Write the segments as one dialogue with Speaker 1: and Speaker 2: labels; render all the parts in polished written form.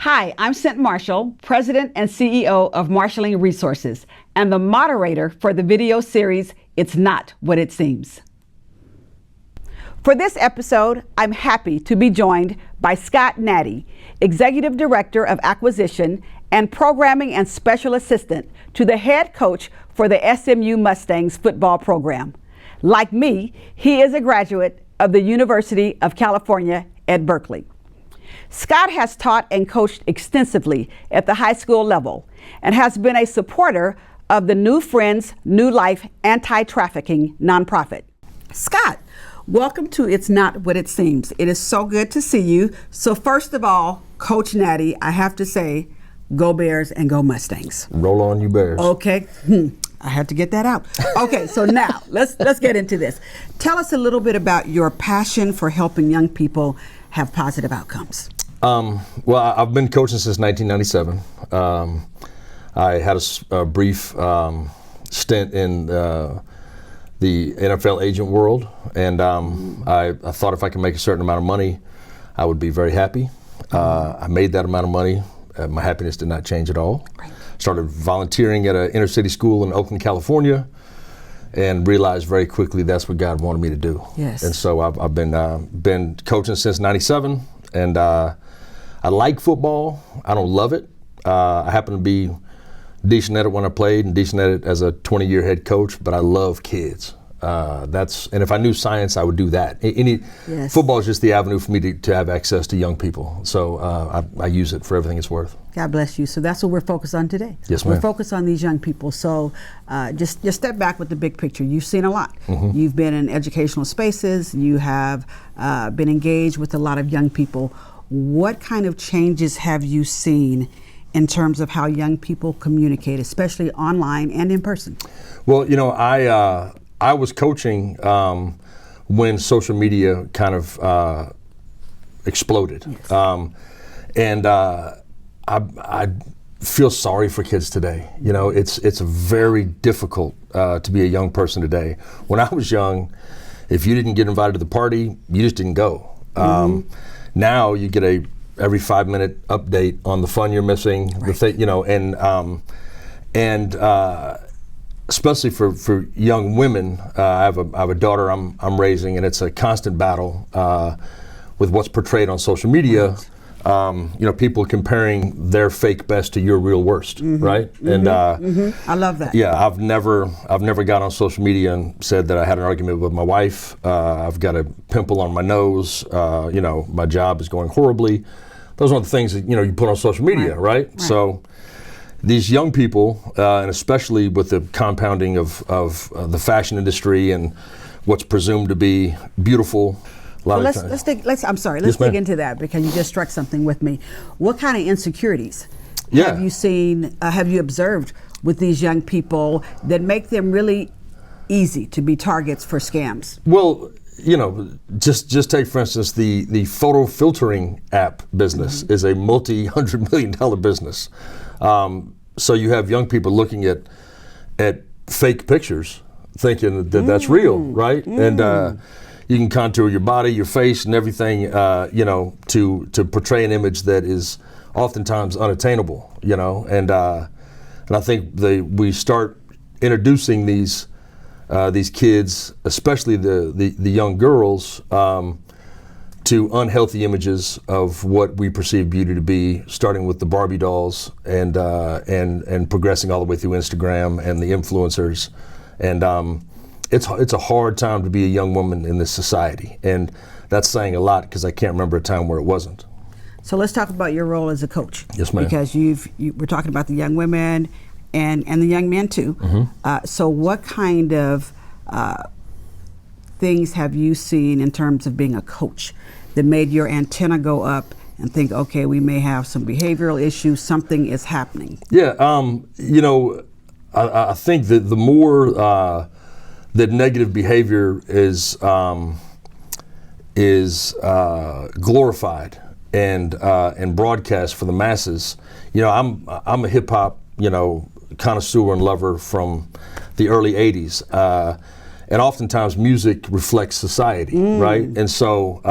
Speaker 1: Hi, I'm Cynt Marshall, President and CEO of Marshalling Resources, and the moderator for the video series, It's Not What It Seems. For this episode, I'm happy to be joined by Scott Nady, Executive Director of Acquisition and Programming and Special Assistant to the head coach for the SMU Mustangs football program. Like me, he is a graduate of the University of California at Berkeley. Scott has taught and coached extensively at the high school level and has been a supporter of the New Friends, New Life anti-trafficking nonprofit. Scott, welcome to It's Not What It Seems. It is so good to see you. So first of all, Coach Nady, I have to say, go Bears and go Mustangs.
Speaker 2: Roll on, you Bears.
Speaker 1: Okay. I had to get that out. Okay, so now let's get into this. Tell us a little bit about your passion for helping young people have positive outcomes.
Speaker 2: Well, I've been coaching since 1997. I had a brief stint in the NFL agent world, and I thought if I could make a certain amount of money, I would be very happy. I made that amount of money. My happiness did not change at all.
Speaker 1: Right.
Speaker 2: Started volunteering at an inner city school in Oakland, California, and realized very quickly that's what God wanted me to do.
Speaker 1: Yes.
Speaker 2: And so I've been coaching since '97, and I like football. I don't love it. I happen to be decent at it when I played and decent at it as a 20-year head coach, but I love kids. And if I knew science, I would do that.
Speaker 1: Yes.
Speaker 2: Football is just the avenue for me to have access to young people. So I use it for everything it's worth.
Speaker 1: God bless you. So that's what we're focused on today.
Speaker 2: Yes, ma'am.
Speaker 1: We're focused on these young people. So just step back with the big picture. You've seen a lot.
Speaker 2: Mm-hmm.
Speaker 1: You've been in educational spaces. You have been engaged with a lot of young people. What kind of changes have you seen in terms of how young people communicate, especially online and in person?
Speaker 2: Well, I was coaching when social media kind of exploded.
Speaker 1: Yes.
Speaker 2: And I feel sorry for kids today. You know, it's very difficult to be a young person today. When I was young, if you didn't get invited to the party, you just didn't go. Now you get every 5-minute update on the fun you're missing,
Speaker 1: right.
Speaker 2: And especially for young women. I have a daughter I'm raising, and it's a constant battle with what's portrayed on social media. Right. People comparing their fake best to your real worst, right? And
Speaker 1: I love that.
Speaker 2: Yeah, I've never got on social media and said that I had an argument with my wife. I've got a pimple on my nose. My job is going horribly. Those aren't the things that you put on social media, right? So these young people, and especially with the compounding of the fashion industry and what's presumed to be beautiful.
Speaker 1: Let's dig into that, because you just struck something with me. What kind of insecurities have you seen, have you observed with these young people that make them really easy to be targets for scams?
Speaker 2: Well, just take, for instance, the photo filtering app business is a multi-$100 million business. So you have young people looking at fake pictures, thinking that that's real, right? And you can contour your body, your face, and everything, to portray an image that is oftentimes unattainable, And I think we start introducing these kids, especially the young girls, to unhealthy images of what we perceive beauty to be, starting with the Barbie dolls and progressing all the way through Instagram and the influencers. And it's a hard time to be a young woman in this society, and that's saying a lot, because I can't remember a time where it wasn't.
Speaker 1: So let's talk about your role as a coach.
Speaker 2: Yes, ma'am.
Speaker 1: Because we're talking about the young women and the young men too. So what kind of things have you seen in terms of being a coach that made your antenna go up and think, okay, we may have some behavioral issues, something is happening?
Speaker 2: Yeah, I think that the more that negative behavior is glorified and broadcast for the masses. I'm a hip hop connoisseur and lover from the early '80s, and oftentimes music reflects society, right? And so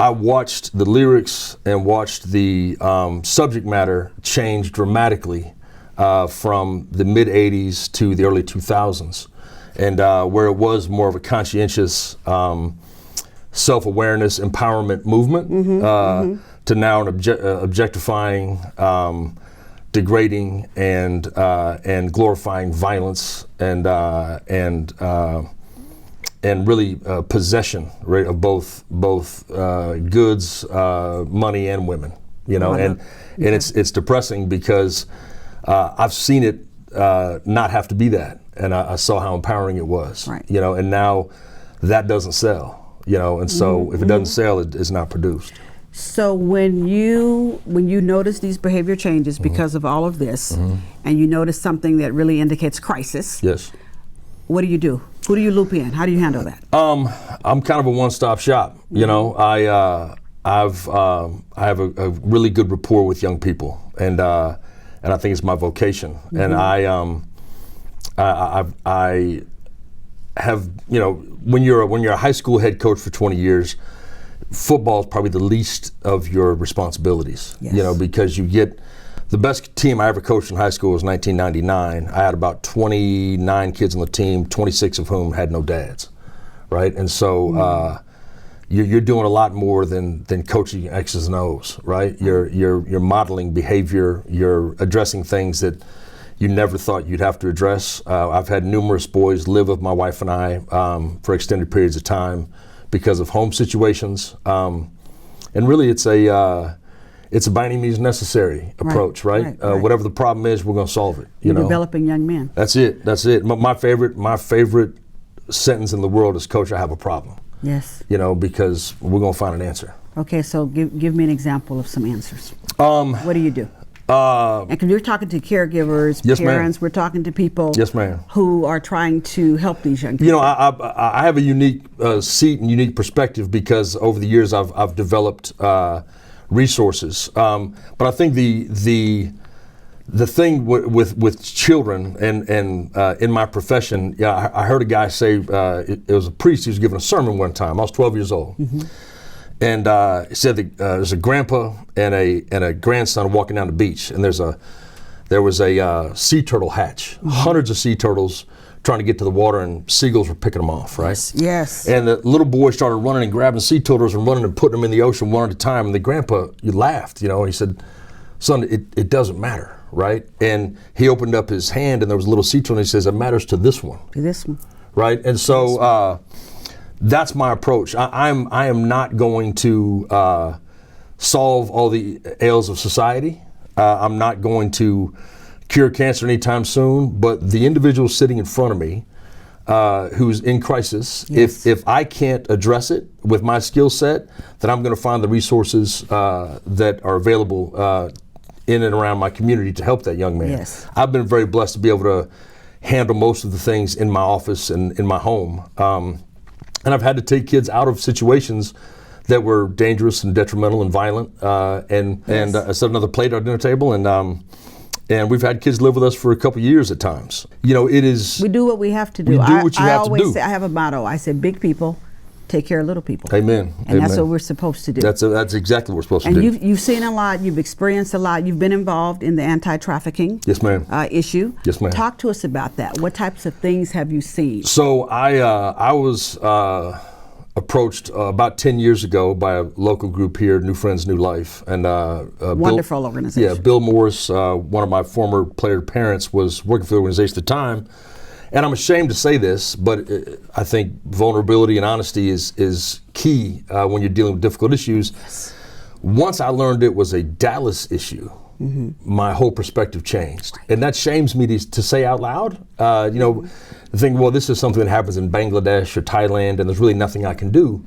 Speaker 2: I watched the lyrics and watched the subject matter change dramatically from the mid 80s to the early 2000s, and where it was more of a conscientious self-awareness empowerment movement to now an objectifying, degrading, and glorifying violence and really possession, right, of both goods, money, and women. You know, and it's depressing because I've seen it not have to be that, and I saw how empowering it was.
Speaker 1: Right.
Speaker 2: You know, and now that doesn't sell. You know, and so if it doesn't sell, it's not produced.
Speaker 1: So when you notice these behavior changes because of all of this, and you notice something that really indicates crisis,
Speaker 2: Yes.
Speaker 1: what do you do? Who do you loop in? How do you handle that?
Speaker 2: I'm kind of a one-stop shop. You know, I have a really good rapport with young people, and I think it's my vocation. And I have, you know, when you're a high school head coach for 20 years, football is probably the least of your responsibilities.
Speaker 1: Yes.
Speaker 2: You know, because you get the best team I ever coached in high school was 1999. I had about 29 kids on the team, 26 of whom had no dads, right? And so you're doing a lot more than coaching X's and O's, right? You're modeling behavior. You're addressing things that you never thought you'd have to address. I've had numerous boys live with my wife and I for extended periods of time because of home situations, and really it's a by any means necessary approach, right? Whatever the problem is, we're going to solve it.
Speaker 1: You're developing young men.
Speaker 2: That's it. My favorite sentence in the world is, "Coach, I have a problem."
Speaker 1: Yes.
Speaker 2: You know, because we're going to find an answer.
Speaker 1: Okay, so give me an example of some answers. What do you do? And because we're talking to caregivers,
Speaker 2: yes,
Speaker 1: parents,
Speaker 2: ma'am.
Speaker 1: we're talking to people
Speaker 2: Yes, ma'am.
Speaker 1: who are trying to help these young people.
Speaker 2: You know, I have a unique seat and unique perspective because over the years I've developed resources. But I think the thing with children and in my profession, I heard a guy say, it was a priest, he was giving a sermon one time. I was 12 years old. And he said that there's a grandpa and a grandson walking down the beach, and there was a sea turtle hatch, hundreds of sea turtles trying to get to the water, and seagulls were picking them off, right?
Speaker 1: Yes.
Speaker 2: And the little boy started running and grabbing sea turtles and running and putting them in the ocean one at a time. And the grandpa, he laughed, you know, he said, "Son, it doesn't matter, right?" And he opened up his hand, and there was a little sea turtle, and he says, "It matters to this one."
Speaker 1: To this one.
Speaker 2: Right? And so that's my approach. I am not going to solve all the ails of society. I'm not going to cure cancer anytime soon, but the individual sitting in front of me who's in crisis, if I can't address it with my skill set, then I'm going to find the resources that are available in and around my community to help that young man.
Speaker 1: Yes.
Speaker 2: I've been very blessed to be able to handle most of the things in my office and in my home. And I've had to take kids out of situations that were dangerous and detrimental and violent, and set another plate at our dinner table, and we've had kids live with us for a couple years at times. You know, it is.
Speaker 1: We do what we have to do.
Speaker 2: We do what you have to do.
Speaker 1: I always say, I have a motto. I say, big people take care of little people.
Speaker 2: Amen.
Speaker 1: And that's what we're supposed to do.
Speaker 2: That's exactly what we're supposed to
Speaker 1: do.
Speaker 2: do.
Speaker 1: And you've seen a lot, you've experienced a lot, you've been involved in the anti-trafficking
Speaker 2: yes, ma'am.
Speaker 1: Issue.
Speaker 2: Yes, ma'am.
Speaker 1: Talk to us about that. What types of things have you seen?
Speaker 2: So I was approached about 10 years ago by a local group here, New Friends, New Life. And
Speaker 1: wonderful organization.
Speaker 2: Yeah, Bill Morris, one of my former player parents, was working for the organization at the time. And I'm ashamed to say this, but I think vulnerability and honesty is key when you're dealing with difficult issues.
Speaker 1: Yes.
Speaker 2: Once I learned it was a Dallas issue, my whole perspective changed. Right. And that shames me to say out loud. You know, think, well, this is something that happens in Bangladesh or Thailand, and there's really nothing I can do.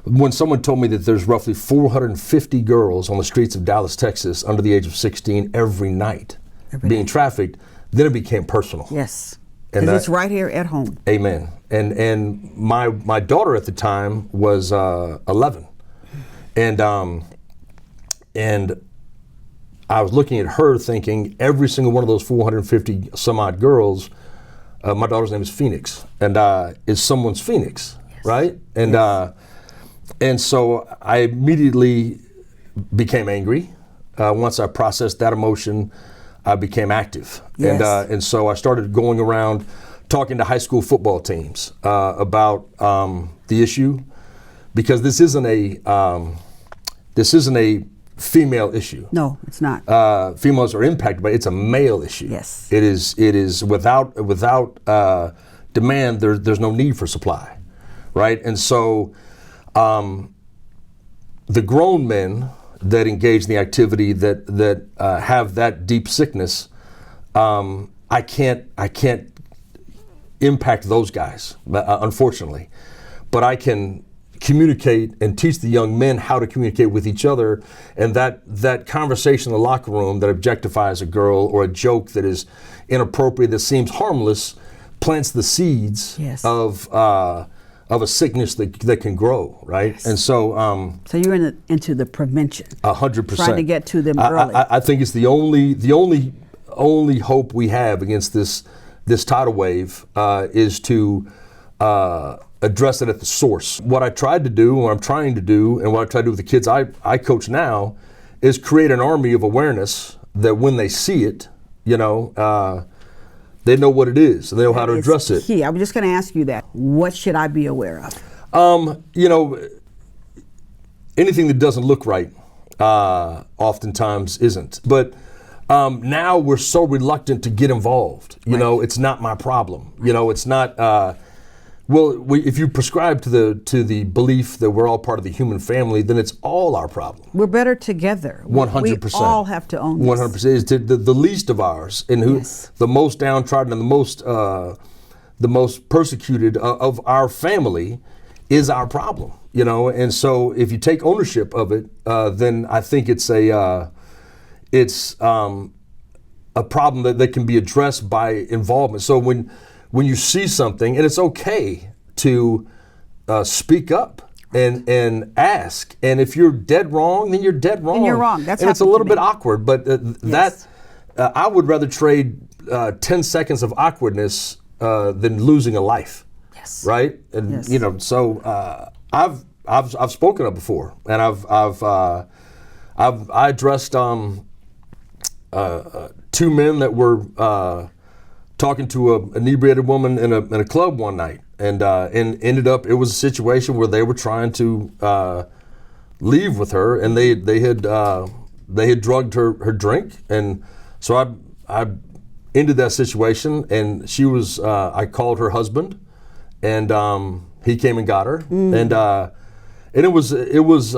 Speaker 2: When someone told me that there's roughly 450 girls on the streets of Dallas, Texas, under the age of 16 every night being trafficked, then it became personal.
Speaker 1: Yes. Because it's right here at home.
Speaker 2: Amen. And my daughter at the time was 11, and I was looking at her thinking every single one of those 450 some odd girls, my daughter's name is Phoenix, and is someone's Phoenix, yes. Right? And And so I immediately became angry. Once I processed that emotion, I became active.
Speaker 1: Yes.
Speaker 2: And so I started going around talking to high school football teams about the issue, because this isn't a female issue.
Speaker 1: No, it's not.
Speaker 2: Females are impacted, but it's a male issue.
Speaker 1: Yes.
Speaker 2: It is without demand, there's no need for supply, right? And so the grown men that engage in the activity that have that deep sickness, I can't impact those guys, unfortunately, but I can communicate and teach the young men how to communicate with each other. And that conversation in the locker room that objectifies a girl, or a joke that is inappropriate, that seems harmless, plants the seeds
Speaker 1: Yes.
Speaker 2: of a sickness that can grow, right?
Speaker 1: Yes.
Speaker 2: And so
Speaker 1: So you're into the prevention.
Speaker 2: 100%.
Speaker 1: Trying to get to them early.
Speaker 2: I think it's the only hope we have against this tidal wave is to address it at the source. What I tried to do, what I'm trying to do, and what I try to do with the kids I coach now, is create an army of awareness that when they see it, they know what it is and they know how to address it.
Speaker 1: Key. I was just going to ask you that. What should I be aware of?
Speaker 2: Anything that doesn't look right oftentimes isn't. But now we're so reluctant to get involved. It's not my problem. It's not. If you prescribe to the belief that we're all part of the human family, then it's all our problem.
Speaker 1: We're better together.
Speaker 2: 100%.
Speaker 1: We all have to own this.
Speaker 2: 100% is the least of ours, and who
Speaker 1: Yes.
Speaker 2: the most downtrodden and the most persecuted of our family is our problem. And so if you take ownership of it, then I think it's a problem that can be addressed by involvement. So when you see something, and it's okay to speak up and ask, and if you're dead wrong, then you're dead wrong.
Speaker 1: Then you're wrong. That's
Speaker 2: and it's a
Speaker 1: happened
Speaker 2: little
Speaker 1: to
Speaker 2: bit
Speaker 1: me.
Speaker 2: awkward, but
Speaker 1: Yes.
Speaker 2: I would rather trade 10 seconds of awkwardness than losing a life.
Speaker 1: Yes.
Speaker 2: Right? And
Speaker 1: Yes.
Speaker 2: so I've spoken up before, and I addressed two men that were talking to an inebriated woman in a club one night, and ended up, it was a situation where they were trying to leave with her, and they had drugged her drink, and so I ended that situation, and she was I called her husband, and he came and got her, and it was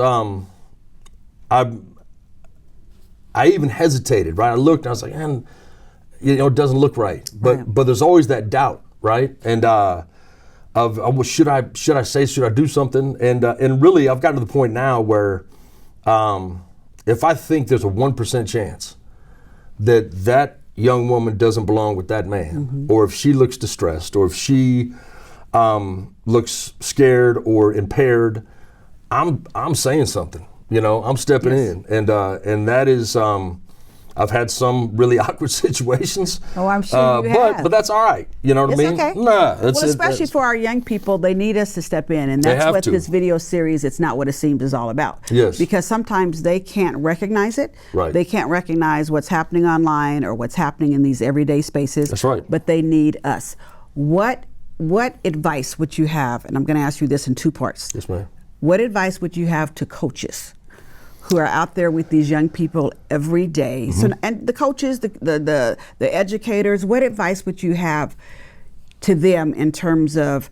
Speaker 2: I even hesitated, right? I looked and I was like, man, it doesn't look right. But there's always that doubt, right? And should I say, should I do something? And really, I've gotten to the point now where if I think there's a 1% chance that young woman doesn't belong with that man, or if she looks distressed, or if she looks scared or impaired, I'm saying something. I'm stepping in, and that is, I've had some really awkward situations.
Speaker 1: Oh, I'm sure you have.
Speaker 2: But that's all right. You know what I mean?
Speaker 1: Okay.
Speaker 2: Nah, that's
Speaker 1: well, especially for our young people, they need us to step in, and that's what this video series, It's Not What It Seems, is all about.
Speaker 2: Yes.
Speaker 1: Because sometimes they can't recognize it.
Speaker 2: Right.
Speaker 1: They can't recognize what's happening online or what's happening in these everyday spaces.
Speaker 2: That's right.
Speaker 1: But they need us. What advice would you have? And I'm going to ask you this in two parts.
Speaker 2: Yes, ma'am.
Speaker 1: What advice would you have to coaches who are out there with these young people every day? So, and the coaches, the educators, what advice would you have to them in terms of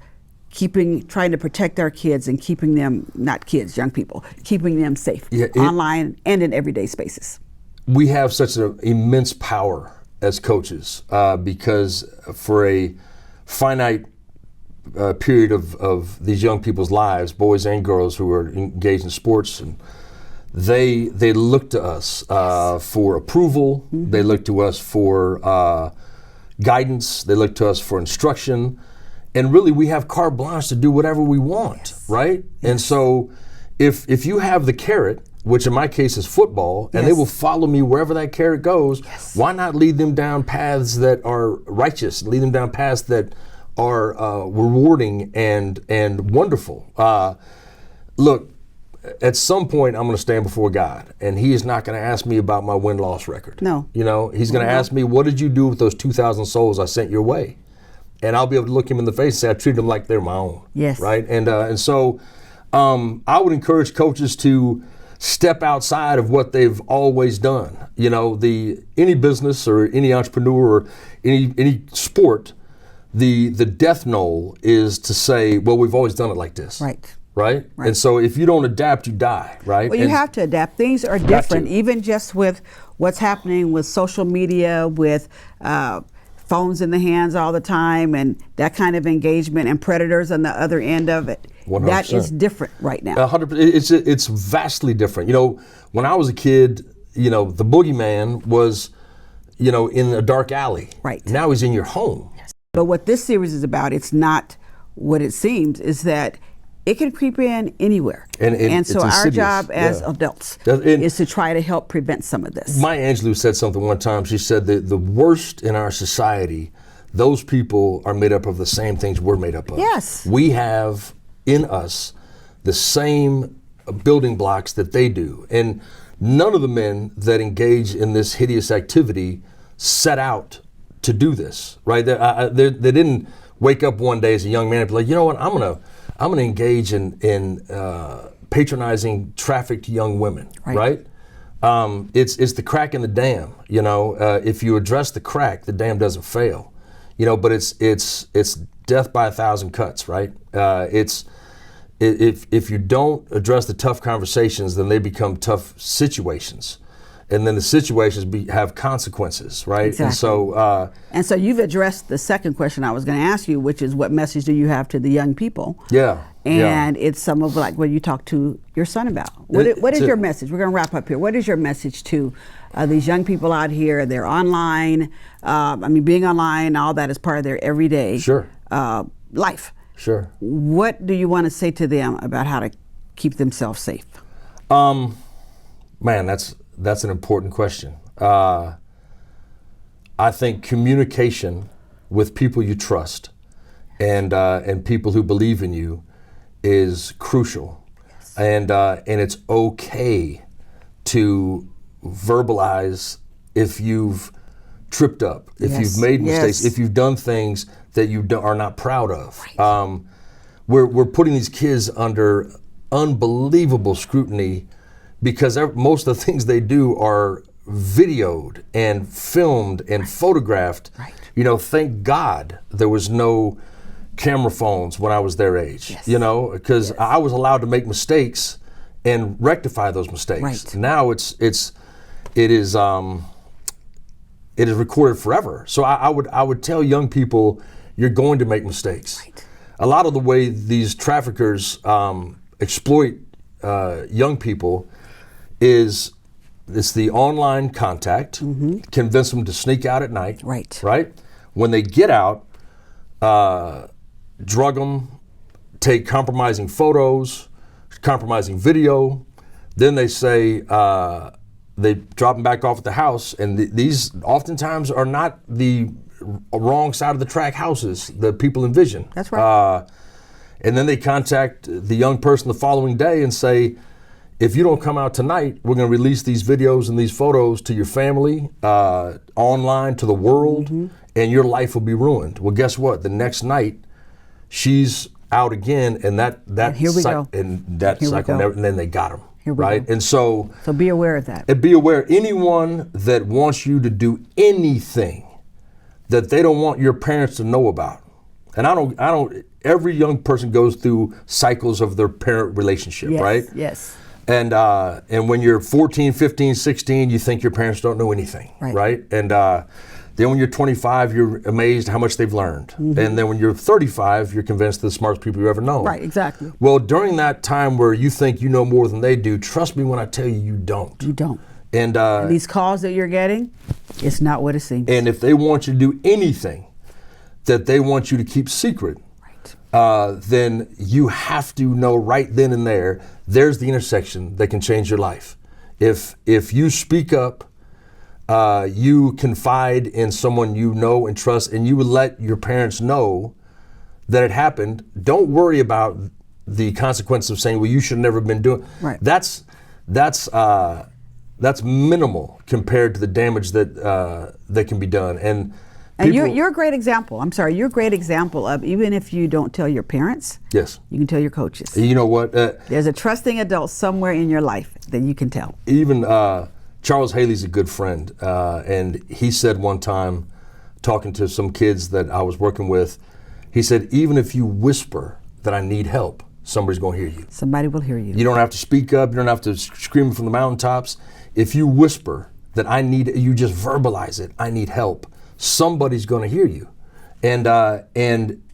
Speaker 1: trying to protect our kids and keeping them, not kids, young people, keeping them safe online and in everyday spaces?
Speaker 2: We have such an immense power as coaches because for a finite period of these young people's lives, boys and girls who are engaged in sports, and they look to us for approval. They look to us for guidance. They look to us for instruction, and really we have carte blanche to do whatever we want, right? And so if you have the carrot, which in my case is football, and they will follow me wherever that carrot goes, why not lead them down paths that are righteous, lead them down paths that are rewarding and wonderful? look, at some point I'm going to stand before God, and He is not going to ask me about my win-loss record.
Speaker 1: No.
Speaker 2: You know, He's going to ask me, what did you do with those 2,000 souls I sent your way? And I'll be able to look Him in the face and say, I treated them like they're my own.
Speaker 1: Yes.
Speaker 2: Right? And so I would encourage coaches to step outside of what they've always done. You know, any business or any entrepreneur or any sport, the death knell is to say, well, we've always done it like this.
Speaker 1: Right.
Speaker 2: Right? And so if you don't adapt, you die, right?
Speaker 1: Well, you have to adapt. Things are different, even just with what's happening with social media, with phones in the hands all the time, and that kind of engagement, and predators on the other end of it.
Speaker 2: 100%.
Speaker 1: That is different right now.
Speaker 2: 100%. It's vastly different. You know, when I was a kid, you know, the boogeyman was, you know, in a dark alley.
Speaker 1: Right.
Speaker 2: Now he's in your home.
Speaker 1: Yes. But what this series is about, it's not what it seems, is that it can creep in anywhere. And so our job as adults is to try to help prevent some of this.
Speaker 2: Maya Angelou said something one time. She said that the worst in our society, those people are made up of the same things we're made up of.
Speaker 1: Yes.
Speaker 2: We have in us the same building blocks that they do. And none of the men that engage in this hideous activity set out to do this, right? They didn't wake up one day as a young man and be like, you know what, I'm gonna engage in patronizing trafficked young women, right? It's the crack in the dam, you know. If you address the crack, the dam doesn't fail, you know. But it's death by 1,000 cuts, right? If you don't address the tough conversations, then they become tough situations. And then the situations have consequences, right?
Speaker 1: Exactly. And so you've addressed the second question I was going to ask you, which is what message do you have to the young people?
Speaker 2: Yeah.
Speaker 1: And it's some of like what you talk to your son about. What is your message? We're going to wrap up here. What is your message to these young people out here? They're online. Being online, all that is part of their everyday life.
Speaker 2: Sure.
Speaker 1: What do you want to say to them about how to keep themselves safe?
Speaker 2: Man, that's an important question. I think communication with people you trust and people who believe in you is crucial. Yes. And it's okay to verbalize if you've tripped up, if you've made mistakes, if you've done things that you are not proud of. Right. We're putting these kids under unbelievable scrutiny because most of the things they do are videoed and filmed and photographed. Right. You know, thank God there was no camera phones when I was their age. Yes. You know, because I was allowed to make mistakes and rectify those mistakes. Right. Now it is recorded forever. So I would tell young people, you're going to make mistakes. Right. A lot of the way these traffickers exploit young people is it's the online contact, convince them to sneak out at night, right? When they get out, drug them, take compromising photos, compromising video, then they say, they drop them back off at the house, and these oftentimes are not the wrong side of the track houses that people envision.
Speaker 1: That's right.
Speaker 2: And then they contact the young person the following day and say, if you don't come out tonight, we're going to release these videos and these photos to your family, online, to the world, and your life will be ruined. Well, guess what? The next night, she's out again, and and then they got him. Right? And so
Speaker 1: be aware of that.
Speaker 2: And be aware, anyone that wants you to do anything that they don't want your parents to know about. And I don't every young person goes through cycles of their parent relationship, right?
Speaker 1: Yes.
Speaker 2: And when you're 14, 15, 16, you think your parents don't know anything, right? And then when you're 25, you're amazed how much they've learned. And then when you're 35, you're convinced they're the smartest people you've ever known.
Speaker 1: Right, exactly.
Speaker 2: Well, during that time where you think you know more than they do, trust me when I tell you, you don't.
Speaker 1: You don't.
Speaker 2: And
Speaker 1: these calls that you're getting, it's not what it seems.
Speaker 2: And if they want you to do anything that they want you to keep secret, then you have to know right then and there's the intersection that can change your life. If you speak up, you confide in someone you know and trust, and you would let your parents know that it happened, don't worry about the consequence of saying, well, you should have never been doing.
Speaker 1: Right.
Speaker 2: That's minimal compared to the damage that can be done. And
Speaker 1: you're a great example. I'm sorry, you're a great example of, even if you don't tell your parents,
Speaker 2: yes,
Speaker 1: you can tell your coaches.
Speaker 2: You know what?
Speaker 1: There's a trusting adult somewhere in your life that you can tell.
Speaker 2: Even Charles Haley's a good friend, and he said one time, talking to some kids that I was working with, he said, even if you whisper that I need help, somebody's going to hear you.
Speaker 1: Somebody will hear you.
Speaker 2: You don't have to speak up. You don't have to scream from the mountaintops. If you whisper that I need, you just verbalize it, I need help, somebody's going to hear you. And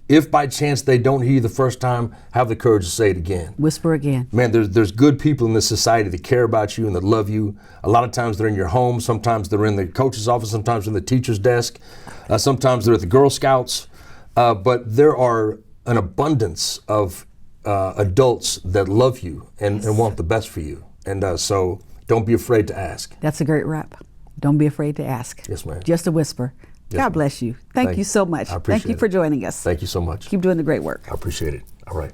Speaker 2: if by chance they don't hear you the first time, have the courage to say it again.
Speaker 1: Whisper again.
Speaker 2: Man, there's good people in this society that care about you and that love you. A lot of times they're in your home. Sometimes they're in the coach's office. Sometimes in the teacher's desk. Sometimes they're at the Girl Scouts. But there are an abundance of adults that love you and want the best for you. And so don't be afraid to ask.
Speaker 1: That's a great wrap. Don't be afraid to ask.
Speaker 2: Yes, ma'am.
Speaker 1: Just a whisper.
Speaker 2: Yes,
Speaker 1: God
Speaker 2: ma'am.
Speaker 1: bless you. Thank you so much.
Speaker 2: I appreciate
Speaker 1: Thank you for joining us.
Speaker 2: Thank you so much.
Speaker 1: Keep doing the great work.
Speaker 2: I appreciate it. All right.